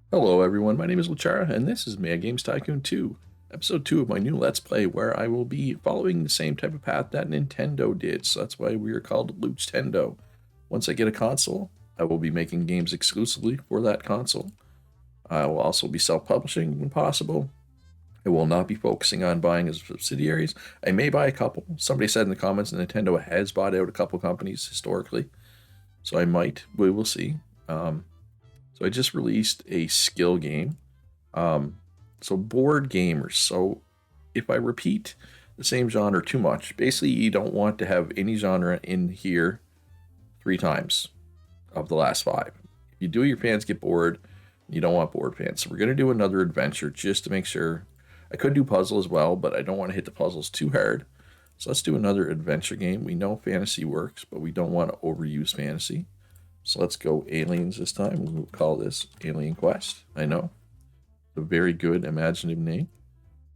Hello everyone, my name is Luchara, and this is Mad Games Tycoon 2, episode 2 of my new Let's Play, where I will be following the same type of path that Nintendo did, so that's why we are called Luchtendo. Once I get a console, I will be making games exclusively for that console. I will also be self-publishing when possible. I will not be focusing on buying as subsidiaries. I may buy a couple. Somebody said in the comments that Nintendo has bought out a couple companies historically, so I might. We will see. So I just released a skill game. So board gamers. So if I repeat the same genre too much, basically you don't want to have any genre in here 3 times of the last 5. If you do, your fans get bored. You don't want bored fans. So we're going to do another adventure just to make sure. I could do puzzle as well, but I don't want to hit the puzzles too hard. So let's do another adventure game. We know fantasy works, but we don't want to overuse fantasy. So let's go aliens this time. We'll call this Alien Quest. I know. A very good imaginative name.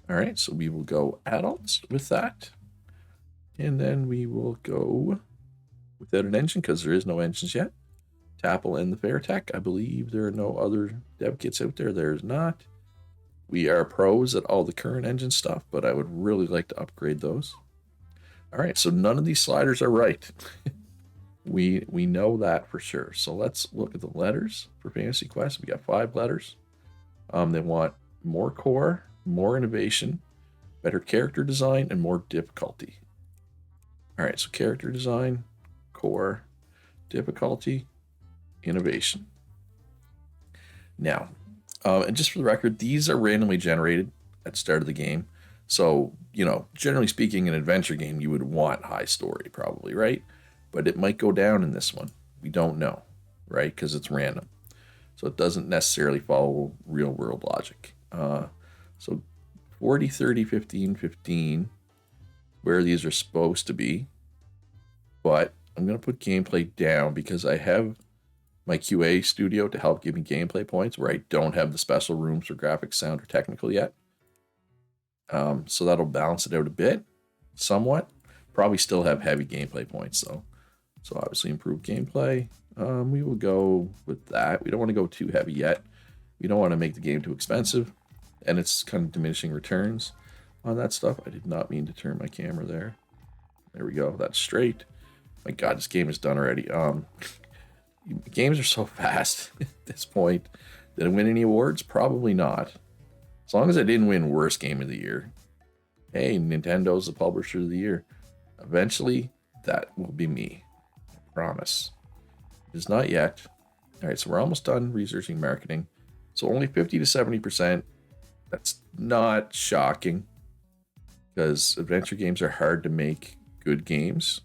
All right, so we will go adults with that. And then we will go without an engine because there is no engines yet. Tapple and the Fairtech. I believe there are no other dev kits out there. There's not. We are pros at all the current engine stuff, but I would really like to upgrade those. All right, so none of these sliders are right. We know that for sure. So let's look at the letters for Fantasy Quest. We got 5 letters. They want more core, more innovation, better character design, and more difficulty. All right, so character design, core, difficulty, innovation. Now, and just for the record, these are randomly generated at the start of the game. So, generally speaking, an adventure game, you would want high story probably, right? But it might go down in this one. We don't know, right? Because it's random. So it doesn't necessarily follow real world logic. So 40, 30, 15, 15, where these are supposed to be. But I'm going to put gameplay down because I have my QA studio to help give me gameplay points where I don't have the special rooms for graphics, sound, or technical yet. So that'll balance it out a bit, somewhat. Probably still have heavy gameplay points though. So obviously improved gameplay. We will go with that. We don't want to go too heavy yet. We don't want to make the game too expensive. And it's kind of diminishing returns on that stuff. I did not mean to turn my camera there. There we go. That's straight. My God, this game is done already. Games are so fast at this point. Did I win any awards? Probably not. As long as I didn't win worst game of the year. Hey, Nintendo's the publisher of the year. Eventually, that will be me. Promise. It is not yet. All right, so we're almost done researching marketing. So only 50 to 70%. That's not shocking because adventure games are hard to make good games.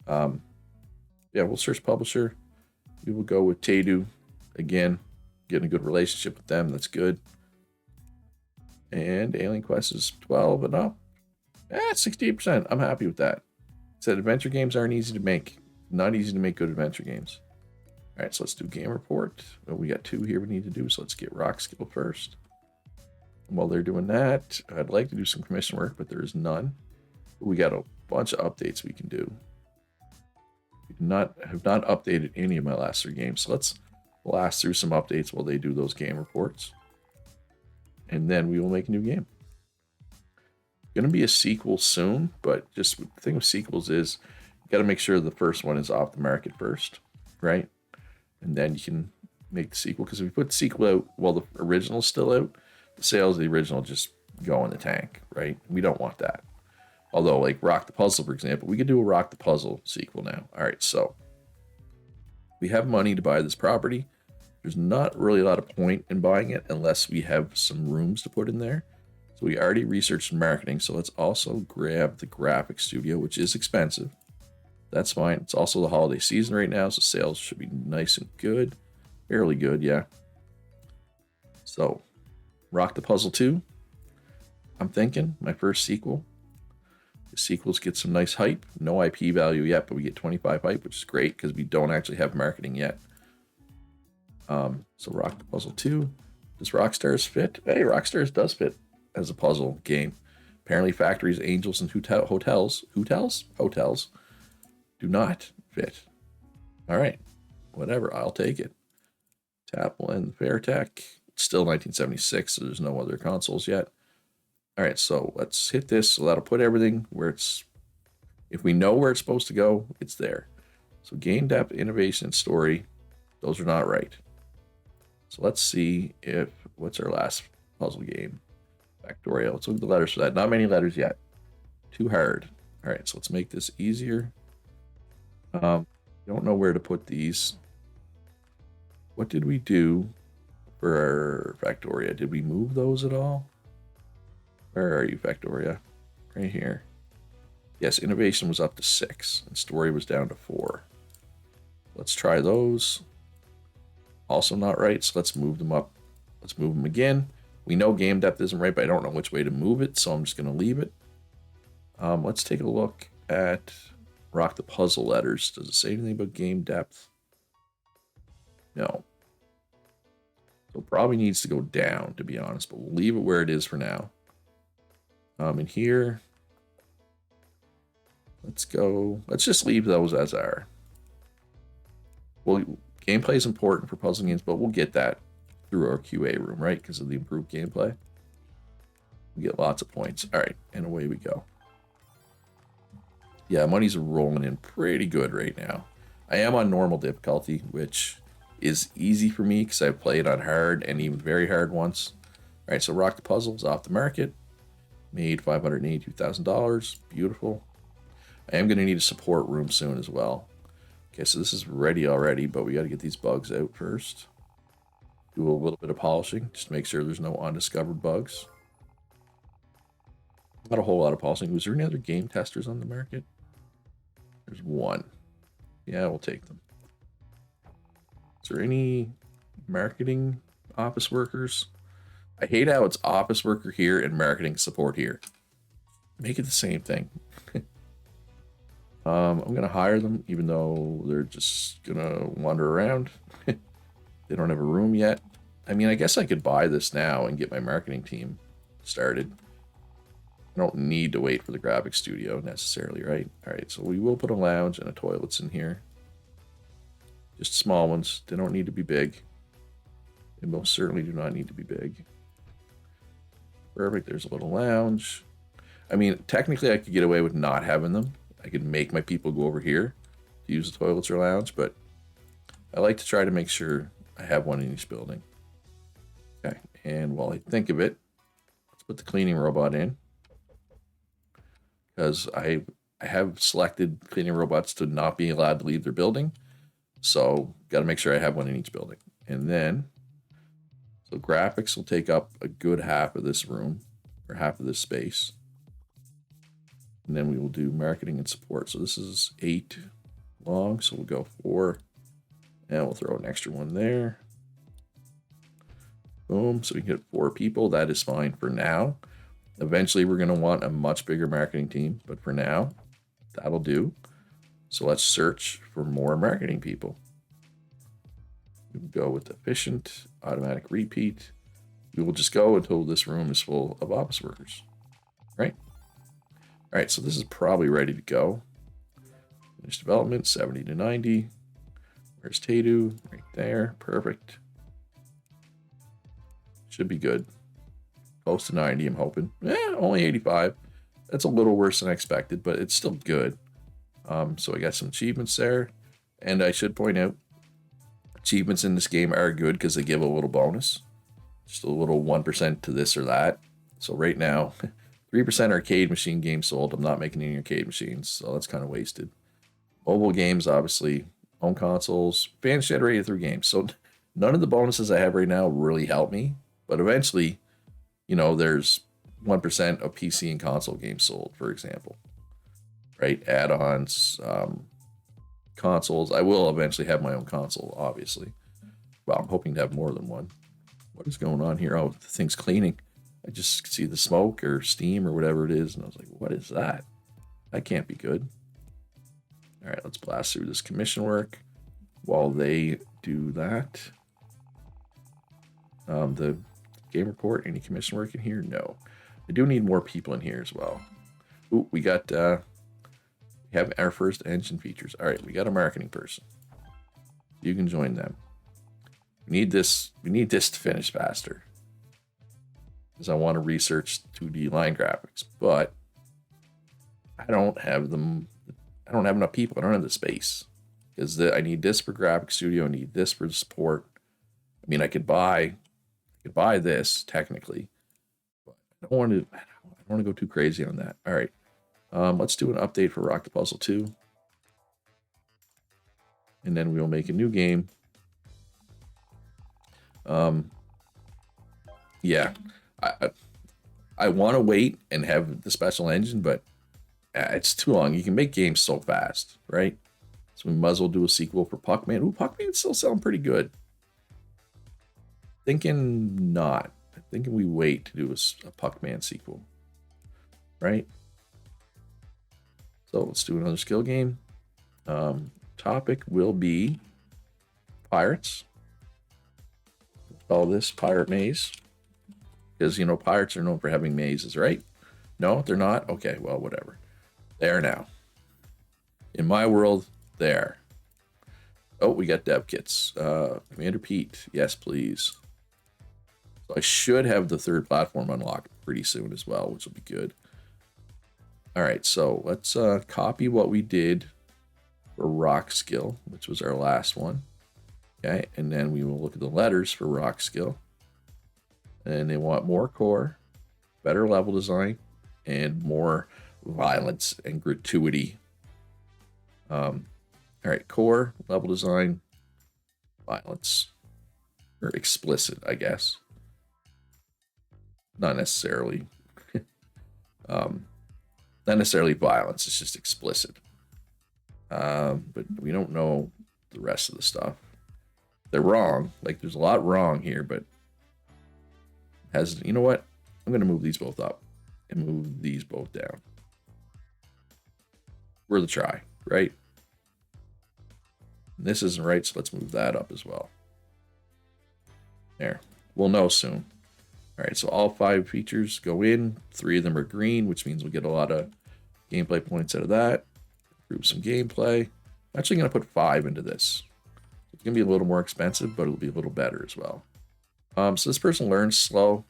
Yeah, we'll search publisher. We will go with Tadu. Again, getting a good relationship with them. That's good. And Alien Quest is 12 and up. 68%. I'm happy with that. Said adventure games aren't easy to make. Not easy to make good adventure games. All right, so let's do game report. Well, we got 2 here we need to do, so let's get rock skill first. And while they're doing that, I'd like to do some commission work, but there is none. We got a bunch of updates we can do. We have not updated any of my last 3 games, so let's blast through some updates while they do those game reports. And then we will make a new game. Going to be a sequel soon, but just the thing with sequels is you got to make sure the first one is off the market first, right? And then you can make the sequel, because if you put the sequel out while the original is still out, the sales of the original just go in the tank, right? We don't want that. Although, like Rock the Puzzle, for example, we could do a Rock the Puzzle sequel now. All right, so we have money to buy this property. There's not really a lot of point in buying it unless we have some rooms to put in there. So we already researched marketing, so let's also grab the graphics studio, which is expensive. That's fine. It's also the holiday season right now, so sales should be nice and good. Fairly good, yeah. So, Rock the Puzzle 2. I'm thinking my first sequel. The sequels get some nice hype. No IP value yet, but we get 25 hype, which is great because we don't actually have marketing yet. So Rock the Puzzle 2. Does Rockstars fit? Hey, Rockstars does fit as a puzzle game. Apparently factories, angels, and hotels do not fit. All right, whatever, I'll take it. Apple and Fairtech. It's still 1976, so there's no other consoles yet. All right, so let's hit this. So that'll put everything where it's, if we know where it's supposed to go, it's there. So game depth, innovation, and story, those are not right. So let's see if, what's our last puzzle game? Factorial. Let's look at the letters for that. Not many letters yet. Too hard. All right, so let's make this easier. Don't know where to put these. What did we do for our Factoria? Did we move those at all? Where are you, Factoria? Right here. Yes, innovation was up to 6, and story was down to 4. Let's try those. Also not right, so let's move them up. Let's move them again. We know game depth isn't right, but I don't know which way to move it, so I'm just going to leave it. Let's take a look at Rock the Puzzle letters. Does it say anything about game depth? No. So it probably needs to go down, to be honest, but we'll leave it where it is for now. In here, let's just leave those as are. Well, gameplay is important for puzzle games, but we'll get that through our QA room, right? Because of the improved gameplay. We get lots of points. All right, and away we go. Yeah, money's rolling in pretty good right now. I am on normal difficulty, which is easy for me because I've played on hard and even very hard once. All right, so Rock the Puzzle is off the market. Made $582,000. Beautiful. I am going to need a support room soon as well. Okay, so this is ready already, but we got to get these bugs out first. Do a little bit of polishing, just to make sure there's no undiscovered bugs. Not a whole lot of polishing. Was there any other game testers on the market? There's one. Yeah, we'll take them. Is there any marketing office workers? I hate how it's office worker here and marketing support here. Make it the same thing. I'm going to hire them, even though they're just going to wander around. They don't have a room yet. I mean, I guess I could buy this now and get my marketing team started. I don't need to wait for the graphics studio necessarily, right? All right, so we will put a lounge and a toilets in here. Just small ones. They don't need to be big. They most certainly do not need to be big. Perfect, there's a little lounge. I mean, technically I could get away with not having them. I could make my people go over here to use the toilets or lounge, but I like to try to make sure I have one in each building. Okay, and while I think of it, let's put the cleaning robot in. Because I have selected cleaning robots to not be allowed to leave their building. So, got to make sure I have one in each building. And then, so graphics will take up a good half of this room, or half of this space. And then we will do marketing and support. So this is 8 long, so we'll go 4. And we'll throw an extra one there. Boom, so we can get 4 people. That is fine for now. Eventually, we're going to want a much bigger marketing team, but for now, that'll do. So let's search for more marketing people. We will go with efficient, automatic repeat. We will just go until this room is full of office workers, right? All right, so this is probably ready to go. Finished development, 70 to 90. Where's Tadu? Right there, perfect. Should be good. Close to 90, I'm hoping. Only 85. That's a little worse than I expected, but it's still good. So I got some achievements there. And I should point out, achievements in this game are good because they give a little bonus. Just a little 1% to this or that. So right now, 3% arcade machine games sold. I'm not making any arcade machines, so that's kind of wasted. Mobile games, obviously. Home consoles. Fans generated through games. So none of the bonuses I have right now really help me. But eventually, you know, there's 1% of PC and console games sold, for example. Right? Add-ons, consoles. I will eventually have my own console, obviously. Well, I'm hoping to have more than one. What is going on here? Oh, the thing's cleaning. I just see the smoke or steam or whatever it is, and I was like, what is that? That can't be good. All right, let's blast through this commission work while they do that. The game report, any commission work in here? No. I do need more people in here as well. Ooh, we got, we have our first engine features. All right, we got a marketing person. You can join them. We need this. We need this to finish faster. Because I want to research 2D line graphics, but I don't have them. I don't have enough people. I don't have the space. Because I need this for graphics studio. I need this for support. I mean, I could buy this technically, but I don't want to. I don't want to go too crazy on that. All right, let's do an update for Rock the Puzzle 2, and then we will make a new game. Yeah, I want to wait and have the special engine, but it's too long. You can make games so fast, right? So we might as well do a sequel for Puckman. Ooh, Puckman's still selling pretty good. Thinking not. Thinking we wait to do a Puckman sequel, right? So let's do another skill game. Topic will be pirates. Call this Pirate Maze. Because, pirates are known for having mazes, right? No, they're not? Okay, well, whatever. They are now. In my world, they are. Oh, we got dev kits. Commander Pete, yes, please. So I should have the third platform unlocked pretty soon as well, which will be good. All right, so let's copy what we did for rock skill, which was our last one. Okay, and then we will look at the letters for rock skill. And they want more core, better level design, and more violence and gratuity. All right, core, level design, violence, or explicit, I guess. Not necessarily, not necessarily violence. It's just explicit. But we don't know the rest of the stuff. They're wrong. Like, there's a lot wrong here, but you know what? I'm going to move these both up and move these both down. Worth a try, right? And this isn't right, so let's move that up as well. There. We'll know soon. All right, so all 5 features go in. 3 of them are green, which means we'll get a lot of gameplay points out of that. Improve some gameplay. I'm actually going to put 5 into this. It's going to be a little more expensive, but it'll be a little better as well. So this person learns slow,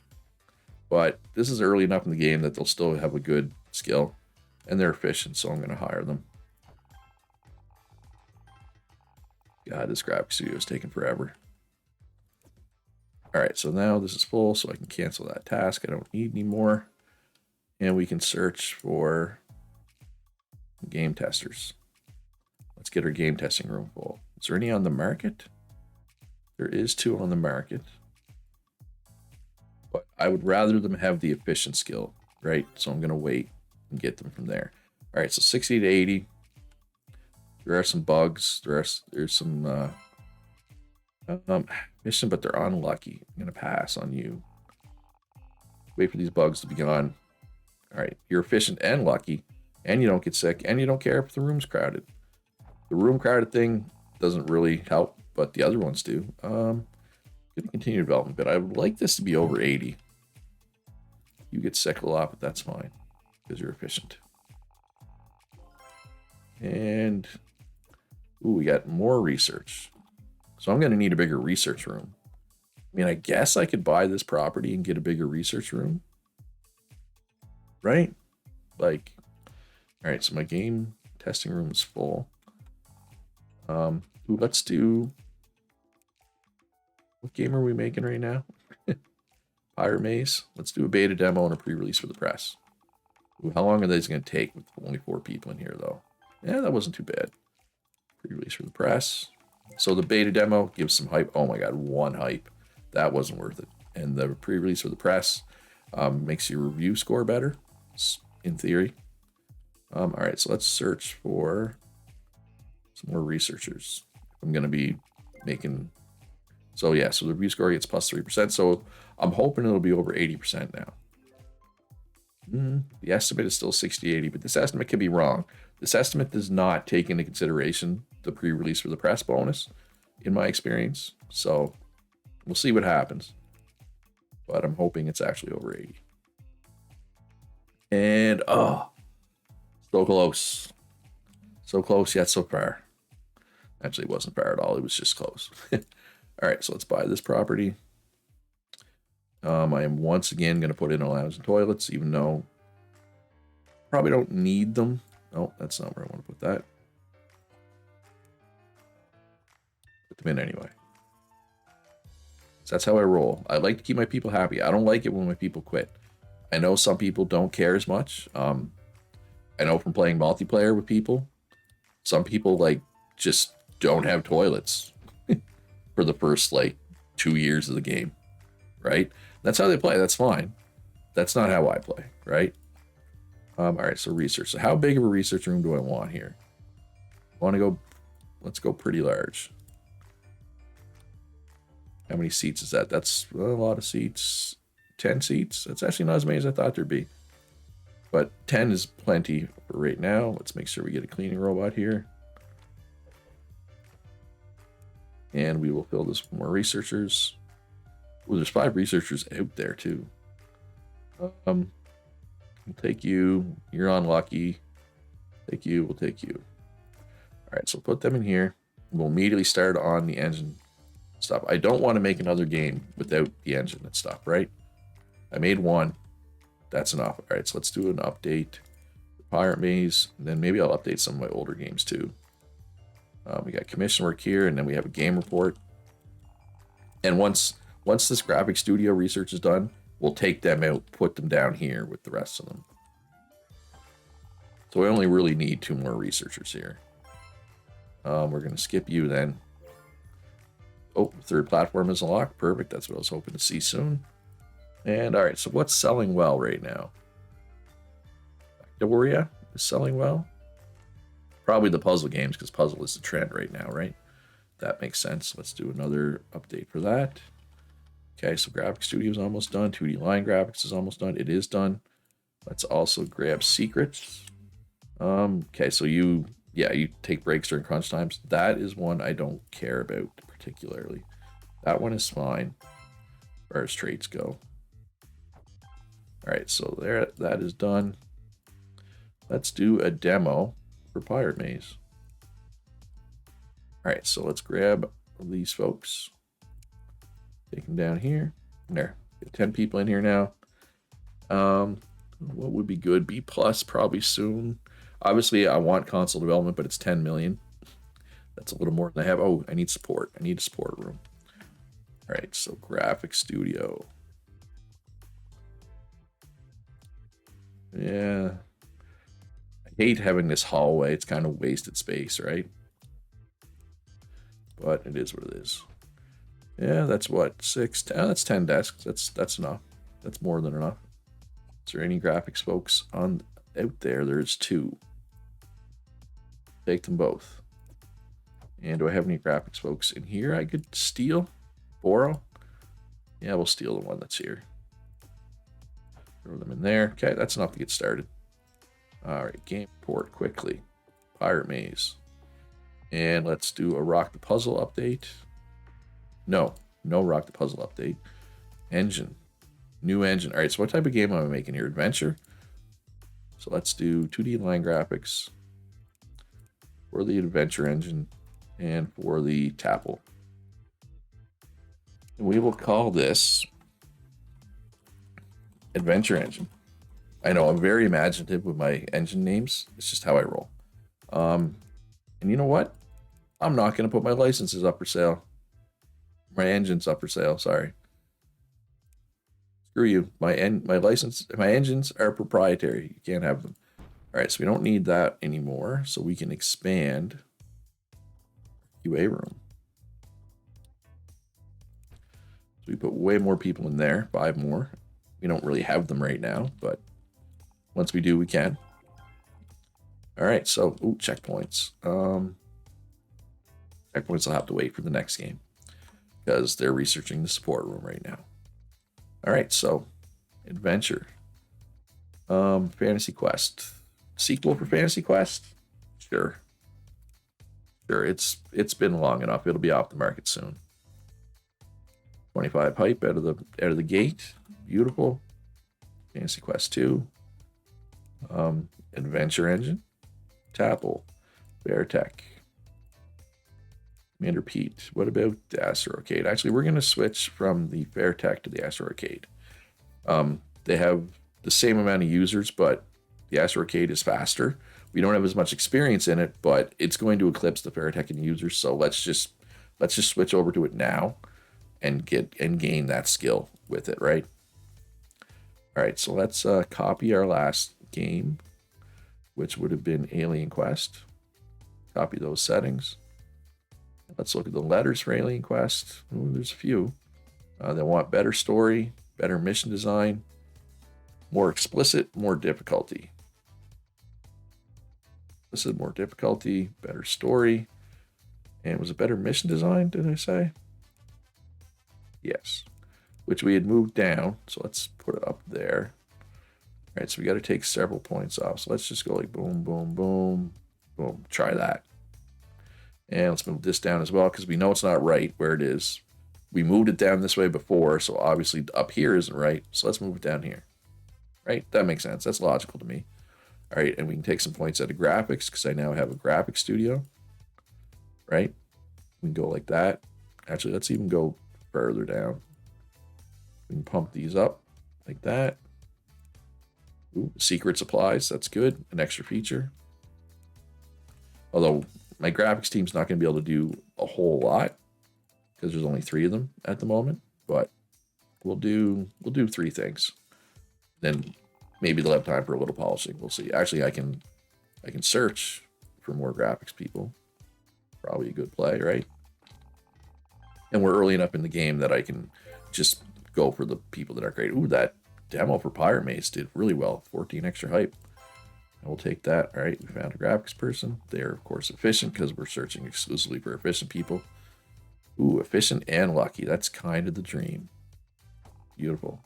but this is early enough in the game that they'll still have a good skill, and they're efficient, so I'm going to hire them. God, this graphics studio is taking forever. All right, so now this is full, so I can cancel that task. I don't need any more. And we can search for game testers. Let's get our game testing room full. Is there any on the market? There is 2 on the market. But I would rather them have the efficient skill, right? So I'm going to wait and get them from there. All right, so 60 to 80. There are some bugs. There's some mission, but they're unlucky. I'm going to pass on you. Wait for these bugs to be gone. All right, you're efficient and lucky, and you don't get sick, and you don't care if the room's crowded. The room crowded thing doesn't really help, but the other ones do. Gonna continue development, but I would like this to be over 80. You get sick a lot, but that's fine because you're efficient. And ooh, we got more research. So I'm gonna need a bigger research room. I mean, I guess I could buy this property and get a bigger research room, right? Like, all right, so my game testing room is full. Ooh, let's do. What game are we making right now? Pirate Maze. Let's do a beta demo and a pre-release for the press. Ooh, how long are these going to take with only 4 people in here, though? Yeah, that wasn't too bad. Pre-release for the press. So the beta demo gives some hype. Oh my god, 1 hype. That wasn't worth it. And the pre-release for the press makes your review score better, in theory. All right, so let's search for some more researchers. I'm going to be making... So yeah, so the review score gets plus 3%. So I'm hoping it'll be over 80% now. The estimate is still 60-80, but this estimate could be wrong. This estimate does not take into consideration the pre-release for the press bonus, in my experience. So we'll see what happens. But I'm hoping it's actually over 80. And oh, so close. So close yet so far. Actually, it wasn't far at all. It was just close. All right, so let's buy this property. I am once again going to put in lounge and toilets, even though probably don't need them. Oh, that's not where I want to put that. Put them in anyway. So that's how I roll. I like to keep my people happy. I don't like it when my people quit. I know some people don't care as much. I know from playing multiplayer with people, some people like just don't have toilets for the first like 2 years of the game, right? That's how they play. That's fine. That's not how I play, right? All right, so research. So how big of a research room do I want here? I want to go, let's go pretty large. How many seats is that? That's a lot of seats. 10 seats. That's actually not as many as I thought there'd be. But 10 is plenty for right now. Let's make sure we get a cleaning robot here. And we will fill this with more researchers. Well, there's 5 researchers out there too. We'll take you. You're unlucky. Take you. We'll take you. All right, so put them in here. We'll immediately start on the engine stuff. I don't want to make another game without the engine and stuff, right? I made one. That's enough. All right, so let's do an update. Pirate Maze, and then maybe I'll update some of my older games too. We got commission work here, and then we have a game report. And once this graphic studio research is done, we'll take them out, put them down here with the rest of them. So we only really need 2 more researchers here. We're going to skip you then. Oh, 3rd platform is unlocked. Perfect. That's what I was hoping to see soon. And all right, so what's selling well right now? Victoria is selling well. Probably the puzzle games, because puzzle is the trend right now, right? That makes sense. Let's do another update for that. Okay, so Graphic Studio is almost done. 2D line graphics is almost done. It is done. Let's also grab secrets. Okay, so you take breaks during crunch times. That is one I don't care about particularly. That one is fine as far as traits go. All right, so there, that is done. Let's do a demo for Pirate Maze. All right, so let's grab these folks. Take them down here. There, get 10 people in here now. What would be good? B plus probably soon. Obviously, I want console development, but it's 10 million. That's a little more than I have. Oh, I need support. I need a support room. All right, so graphic studio. Yeah. I hate having this hallway. It's kind of wasted space, right? But it is what it is. Yeah, that's what, 6, 10, that's 10 desks. That's enough. That's more than enough. Is there any graphics folks on out there? There's 2. Take them both. And do I have any graphics folks in here I could steal? Borrow? Yeah, we'll steal the one that's here. Throw them in there. Okay, that's enough to get started. All right, game port quickly. Pirate Maze. And let's do a Rock the Puzzle update. No Rock the Puzzle update. Engine. New engine. All right, so what type of game am I making here? Adventure? So let's do 2D line graphics for the adventure engine and for the Tapple. And we will call this Adventure Engine. I know I'm very imaginative with my engine names. It's just how I roll. And you know what? I'm not going to put my licenses up for sale. My engine's up for sale. Sorry. Screw you. My engines are proprietary. You can't have them. All right, so we don't need that anymore. So we can expand QA room. So we put way more people in there, 5 more. We don't really have them right now, but once we do, we can. All right, so checkpoints. Checkpoints will have to wait for the next game because they're researching the support room right now. All right, so adventure. Fantasy Quest. Sequel for Fantasy Quest? Sure. It's been long enough. It'll be off the market soon. 25 hype out of the gate. Beautiful. Fantasy Quest 2. Adventure Engine. Tapple. Bear Tech. Commander Pete, what about the Astro Arcade? Actually, we're going to switch from the Fairtech to the Astro Arcade. They have the same amount of users, but the Astro Arcade is faster. We don't have as much experience in it, but it's going to eclipse the Fairtech in users. So let's just switch over to it now and gain that skill with it, right? All right, so let's copy our last game, which would have been Alien Quest. Copy those settings. Let's look at the letters for Alien Quest. Ooh, there's a few. They want better story, better mission design, more explicit, more difficulty. This is more difficulty, better story. And was it better mission design, did I say? Yes. Which we had moved down. So let's put it up there. All right, so we got to take several points off. So let's just go like boom, boom, boom, boom. Try that. And let's move this down as well, because we know it's not right where it is. We moved it down this way before, so obviously up here isn't right. So let's move it down here. Right? That makes sense. That's logical to me. All right, and we can take some points out of graphics, because I now have a graphics studio. Right? We can go like that. Actually, let's even go further down. We can pump these up like that. Ooh, secret supplies, that's good. An extra feature. Although my graphics team's not going to be able to do a whole lot because there's only 3 of them at the moment, but we'll do 3 things. Then maybe they'll have time for a little polishing. We'll see. Actually, I can search for more graphics people. Probably a good play, right? And we're early enough in the game that I can just go for the people that are great. Ooh, that demo for Pirate Maze did really well. 14 extra hype. I will take that. All right, we found a graphics person. They're, of course, efficient because we're searching exclusively for efficient people. Ooh, efficient and lucky. That's kind of the dream. Beautiful.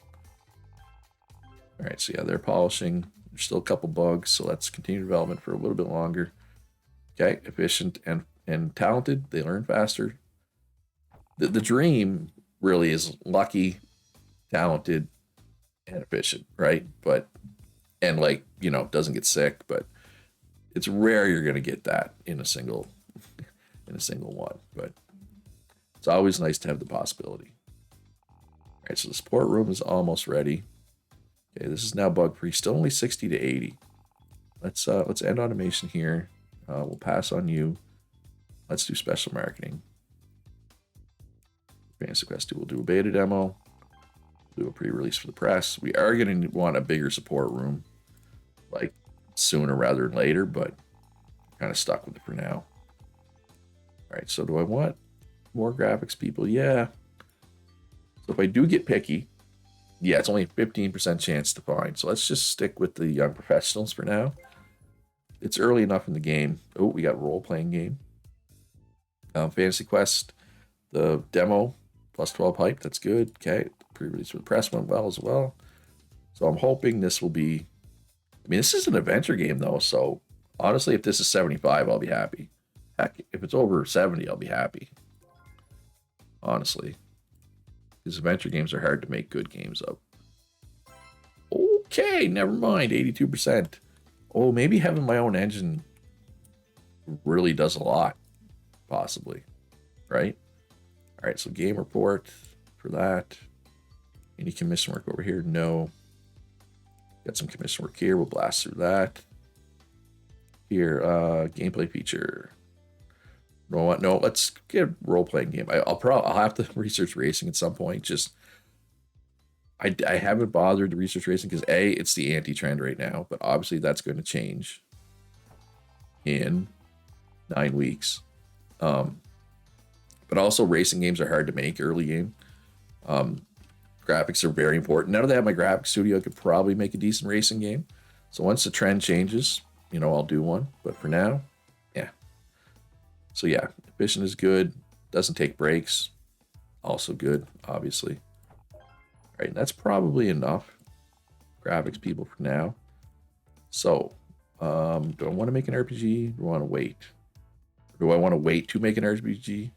All right, so yeah, they're polishing. There's still a couple bugs, so let's continue development for a little bit longer. Okay, efficient and talented. They learn faster. The dream really is lucky, talented, and efficient, right? But and like, you know, doesn't get sick, but it's rare you're going to get that in a single one, but it's always nice to have the possibility. All right, so the support room is almost ready. Okay, this is now bug free, still only 60 to 80. Let's end automation here. We'll pass on you. Let's do special marketing. Fantasy Quest 2, we'll do a beta demo. Do a pre-release for the press. We are going to want a bigger support room, like sooner rather than later, but kind of stuck with it for now. All right, so do I want more graphics people? Yeah. So if I do get picky, yeah, it's only a 15% chance to find. So let's just stick with the young professionals for now. It's early enough in the game. Oh, we got role-playing game. Fantasy Quest, the demo, plus 12 hype. That's good. Okay, pre-release for the press went well as well. So I'm hoping this will be... I mean, this is an adventure game, though, so honestly, if this is 75, I'll be happy. Heck, if it's over 70, I'll be happy. Honestly. Because adventure games are hard to make good games of. Okay, never mind, 82%. Oh, maybe having my own engine really does a lot, possibly, right? All right, so game report for that. Any commission work over here? No. Got some commission work here. We'll blast through that. Here, gameplay feature. No, let's get a role-playing game. I'll have to research racing at some point. Just I haven't bothered to research racing because A, it's the anti-trend right now, but obviously that's going to change in 9 weeks. But also racing games are hard to make early game. Graphics are very important. Now that I have my graphics studio, I could probably make a decent racing game. So once the trend changes, you know, I'll do one. But for now, yeah. So yeah, efficient is good. Doesn't take breaks. Also good, obviously. All right, that's probably enough graphics people for now. So, do I want to make an RPG? Do I want to wait? Do I want to wait to make an RPG?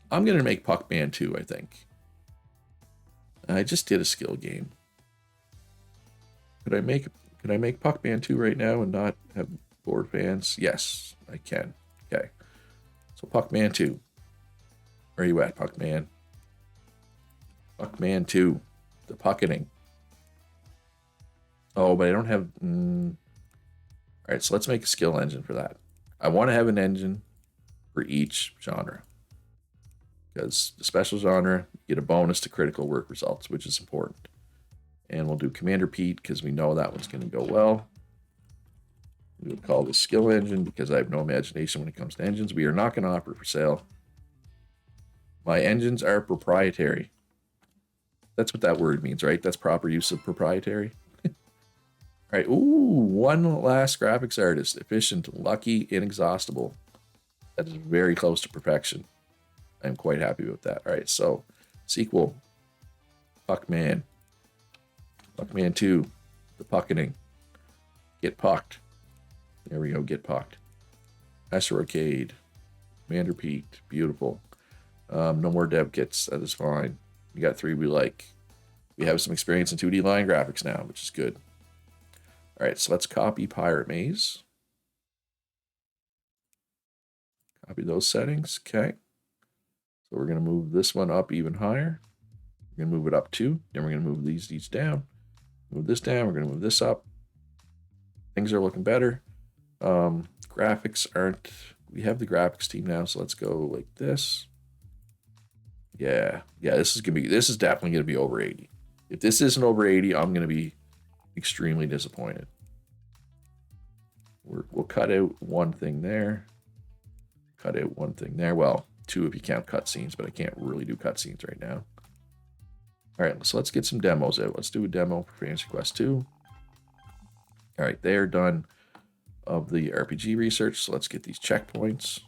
I'm going to make Puckman 2, I think. I just did a skill game. Could I make Puckman 2 right now and not have board fans? Yes, I can. Okay. So Puckman 2. Where are you at, Puckman? Puckman 2. The pucketing. Oh, but I don't have... all right, so let's make a skill engine for that. I want to have an engine for each genre. Because the special genre, you get a bonus to critical work results, which is important. And we'll do Commander Pete because we know that one's going to go well. We would call this skill engine because I have no imagination when it comes to engines. We are not going to offer for sale. My engines are proprietary. That's what that word means, right? That's proper use of proprietary. All right. Ooh, one last graphics artist. Efficient, lucky, inexhaustible. That is very close to perfection. I'm quite happy with that. All right. So, sequel. Puckman. Puckman 2. The pucketing. Get pucked. There we go. Get pucked. Master Arcade. Commander Pete. Beautiful. No more dev kits. That is fine. We got 3 we like. We have some experience in 2D line graphics now, which is good. All right, so let's copy Pirate Maze. Copy those settings. Okay. So we're going to move this one up even higher. We're going to move it up 2. Then we're going to move these down. Move this down. We're going to move this up. Things are looking better. Graphics aren't... We have the graphics team now, so let's go like this. Yeah, this is definitely gonna be over 80. If this isn't over 80, I'm gonna be extremely disappointed. We'll cut out one thing there. Cut out one thing there. Well, 2 if you count cutscenes, but I can't really do cutscenes right now. All right, so let's get some demos out. Let's do a demo for Fantasy Quest 2. All right, they are done of the RPG research, so let's get these checkpoints.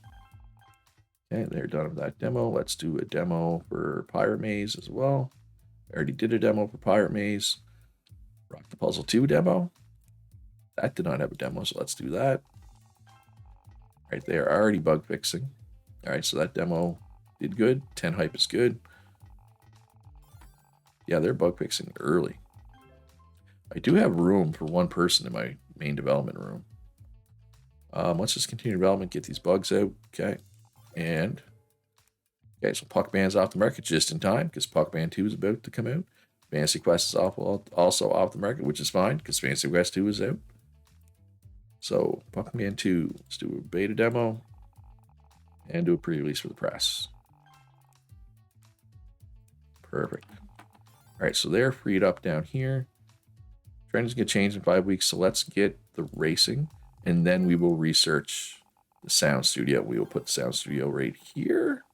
And they're done with that demo. Let's do a demo for Pirate Maze as well. I already did a demo for Pirate Maze. Rock the Puzzle 2 demo. That did not have a demo, so let's do that. All right, they are already bug fixing. All right, so that demo did good. 10 hype is good. Yeah, they're bug fixing early. I do have room for 1 person in my main development room. Let's just continue development, get these bugs out. Okay. And okay, so Puckman's off the market just in time because Puckman 2 is about to come out. Fantasy Quest is also off the market, which is fine because Fantasy Quest 2 is out. So Puckman 2, let's do a beta demo and do a pre-release for the press. Perfect. All right, so they're freed up down here. Trend is going to change in 5 weeks, so let's get the racing, and then we will research the sound studio. We will put the sound studio right here.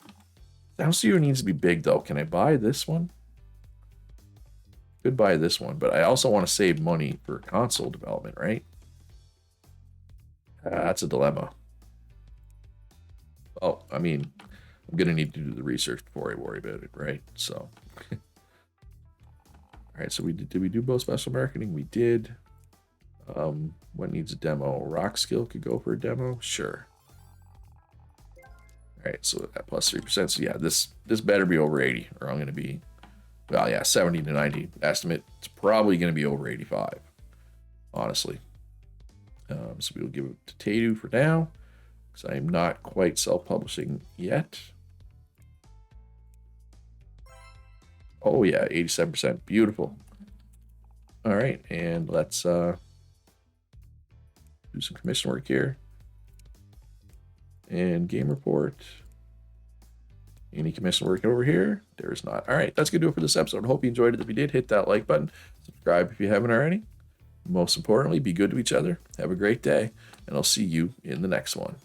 Sound studio needs to be big though. Can I buy this one? Could buy this one, but I also want to save money for console development, right? That's a dilemma. Oh, I mean, I'm gonna need to do the research before I worry about it, right? So, all right. So did we do both special marketing? We did. What needs a demo? Rock skill could go for a demo, sure. All right, so at plus 3%. So yeah, this better be over 80, or I'm going to be, well, yeah, 70 to 90 estimate. It's probably going to be over 85, honestly. So we'll give it to Tatu for now, because I am not quite self-publishing yet. Oh yeah, 87%, beautiful. All right, and let's do some commission work here. And game report. Any commission work over here? There is not. All right, that's going to do it for this episode. Hope you enjoyed it. If you did, hit that like button. Subscribe if you haven't already. Most importantly, be good to each other. Have a great day, and I'll see you in the next one.